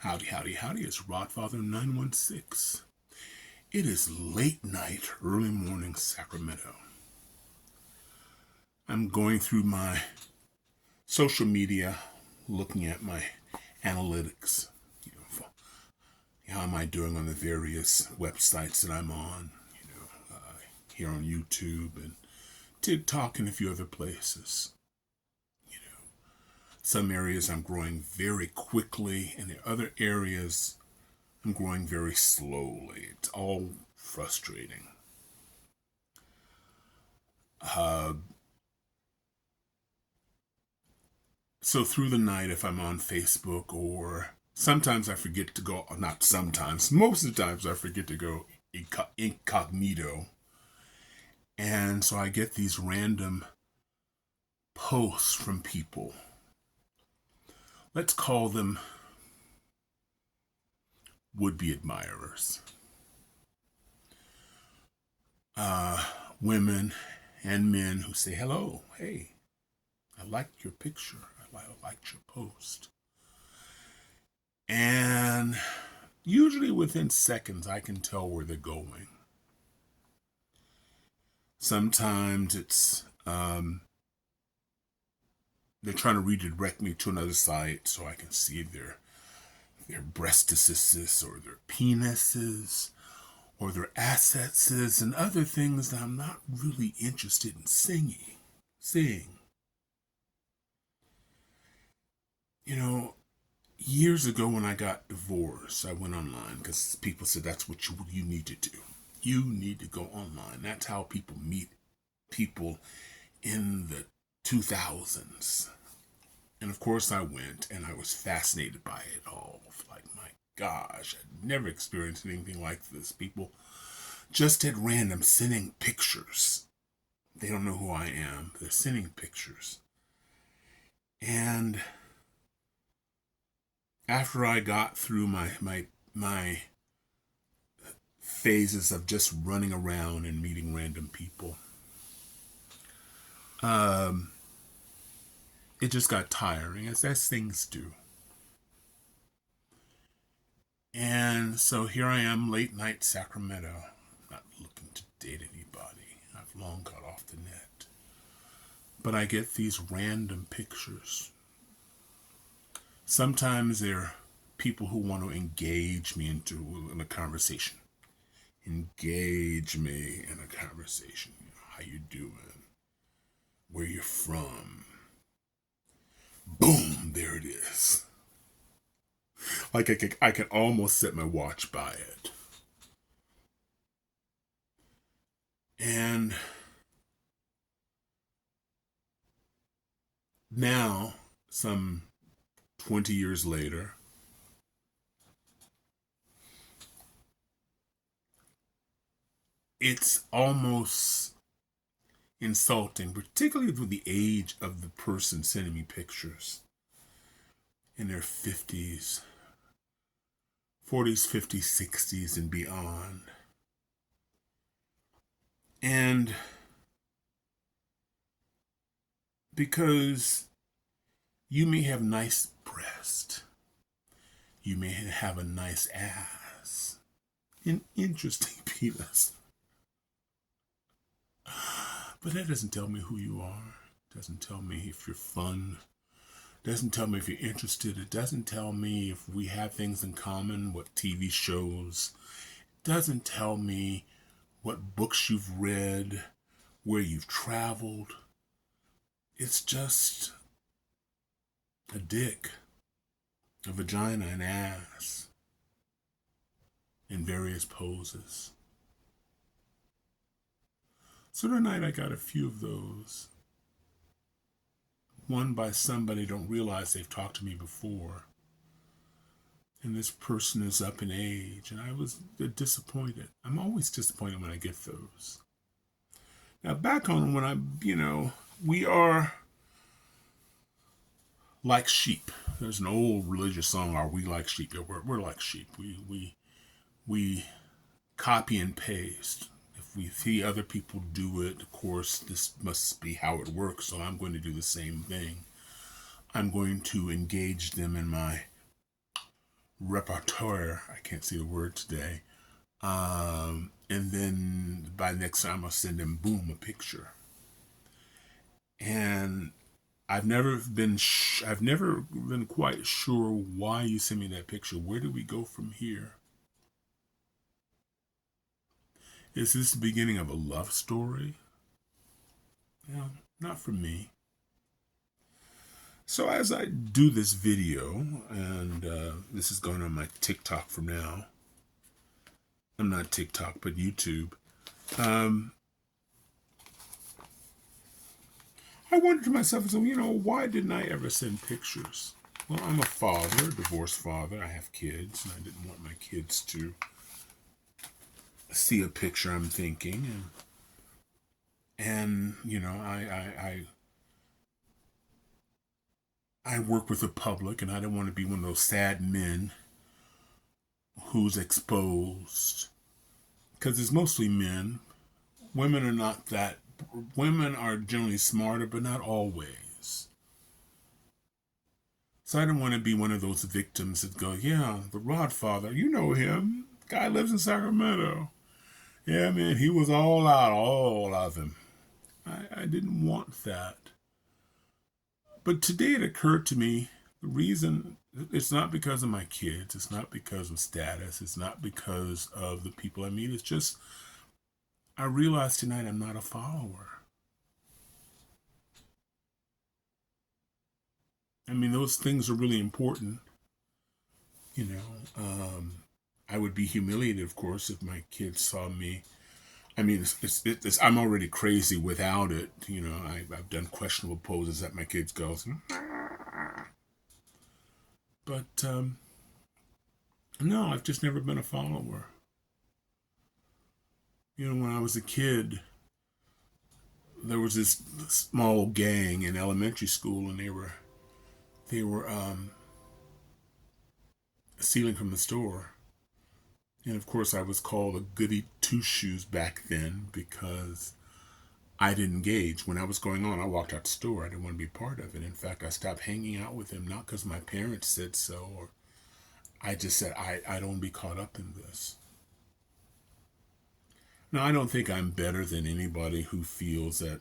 Howdy, howdy, howdy. It's Rodfather 916. It is late night, early morning Sacramento. I'm going through my social media, looking at my analytics. How am I doing on the various websites that I'm on? Here on YouTube and TikTok and a few other places. Some areas I'm growing very quickly, and in other areas I'm growing very slowly. It's all frustrating. So through the night, if I'm on Facebook, or sometimes I forget to go, not sometimes, most of the times I forget to go incognito. And so I get these random posts from people. Let's call them would-be admirers. Women and men who say, hello, hey, I liked your picture. I liked your post. And usually within seconds, I can tell where they're going. Sometimes it's they're trying to redirect me to another site so I can see their breastises or their penises or their assets and other things that I'm not really interested in seeing. Years ago when I got divorced, I went online because people said that's what you need to do. You need to go online. That's how people meet people in the 2000s. And of course I went, and I was fascinated by it all. Like, my gosh, I'd never experienced anything like this. People just at random sending pictures. They don't know who I am. They're sending pictures. And after I got through my phases of just running around and meeting random people, it just got tiring, as things do. And so here I am, late night Sacramento, not looking to date anybody. I've long got off the net. But I get these random pictures. Sometimes they're people who want to engage me in a conversation. Engage me in a conversation. How you doing? Where you're from? Boom, there it is. Like I can almost set my watch by it. And now, some 20 years later, it's almost insulting, particularly with the age of the person sending me pictures. In their 50s, 40s, 50s, 60s, and beyond. And because you may have nice breast, you may have a nice ass, an interesting penis, but that doesn't tell me who you are. It doesn't tell me if you're fun. It doesn't tell me if you're interested. It doesn't tell me if we have things in common, what TV shows. It doesn't tell me what books you've read, where you've traveled. It's just a dick, a vagina, an ass, in various poses. So tonight I got a few of those. One by somebody I don't realize they've talked to me before. And this person is up in age, and I was disappointed. I'm always disappointed when I get those. Now back on when we are like sheep. There's an old religious song, "Are we like sheep?" Yeah, we're like sheep. We copy and paste. If we see other people do it, of course, this must be how it works, so I'm going to do the same thing. I'm going to engage them in my repertoire. I can't see the word today. And then by next time I'll send him, boom, a picture. And I've never been quite sure why you sent me that picture. Where do we go from here? Is this the beginning of a love story? Yeah, not for me. So as I do this video, and this is going on my TikTok from now. I'm not TikTok, but YouTube. I wondered to myself, so, why didn't I ever send pictures? Well, I'm a father, a divorced father. I have kids, and I didn't want my kids to see a picture I'm thinking. And I work with the public, and I don't want to be one of those sad men who's exposed. Because it's mostly men. Women are not that. Women are generally smarter, but not always. So I don't want to be one of those victims that go, yeah, the Rod father, you know him. Guy lives in Sacramento. Yeah, man, he was all out, all of him. I didn't want that. But today it occurred to me, the reason, it's not because of my kids. It's not because of status. It's not because of the people I meet. It's just, I realized tonight I'm not a follower. I mean, those things are really important. I would be humiliated, of course, if my kids saw me. I mean, I'm already crazy without it. I've done questionable poses that my kids go. But, no, I've just never been a follower. When I was a kid, there was this small gang in elementary school, and they were stealing from the store. And of course, I was called a goody two-shoes back then because I didn't engage. When I was going on, I walked out the store. I didn't want to be part of it. In fact, I stopped hanging out with them, not because my parents said so, or I just said, I don't want to be caught up in this. Now, I don't think I'm better than anybody who feels that,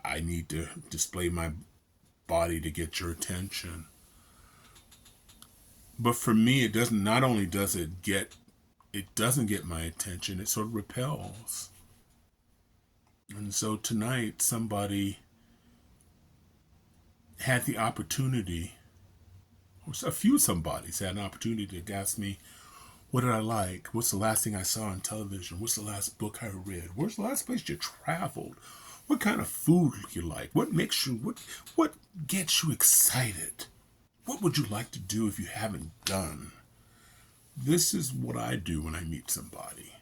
I need to display my body to get your attention. But for me, it doesn't. Not only does it doesn't get my attention. It sort of repels. And so tonight, somebody had the opportunity, or a few somebodies had an opportunity to ask me, what did I like? What's the last thing I saw on television? What's the last book I read? Where's the last place you traveled? What kind of food you like? What makes you, what gets you excited? What would you like to do if you haven't done? This is what I do when I meet somebody.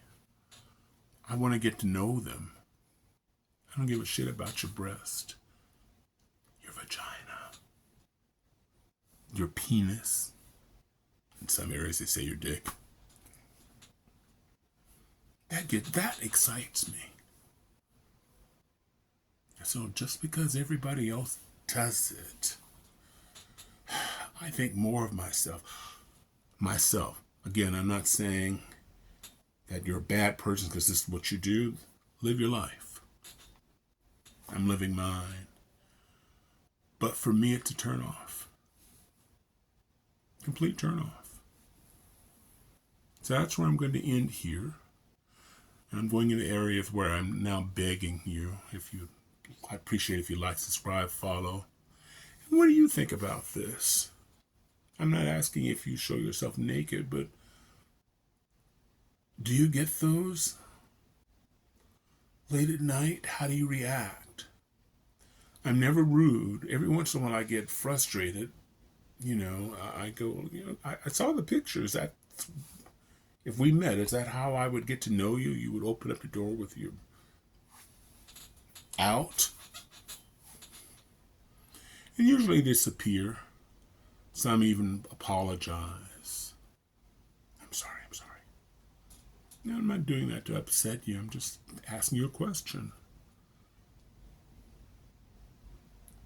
I want to get to know them. I don't give a shit about your breast, your vagina, your penis. In some areas they say your dick. That excites me. So just because everybody else does it, I think more of myself. Again, I'm not saying that you're a bad person because this is what you do. Live your life. I'm living mine. But for me, it's a turn off. Complete turn off. So that's where I'm going to end here. And I'm going into areas where I'm now begging you, I appreciate if you like, subscribe, follow. And what do you think about this? I'm not asking if you show yourself naked, but do you get those late at night? How do you react? I'm never rude. Every once in a while I get frustrated. I go, I saw the pictures. If we met, is that how I would get to know you? You would open up the door with your out. And usually disappear. Some even apologize. I'm sorry. No, I'm not doing that to upset you. I'm just asking you a question.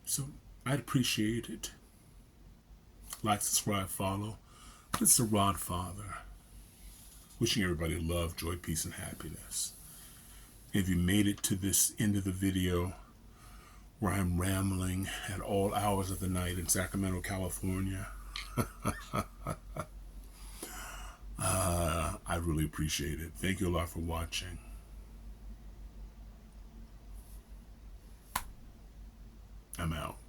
So I'd appreciate it. Like, subscribe, follow. It's the Rod Father. Wishing everybody love, joy, peace, and happiness. If you made it to this end of the video where I'm rambling at all hours of the night in Sacramento, California, I really appreciate it. Thank you a lot for watching. I'm out.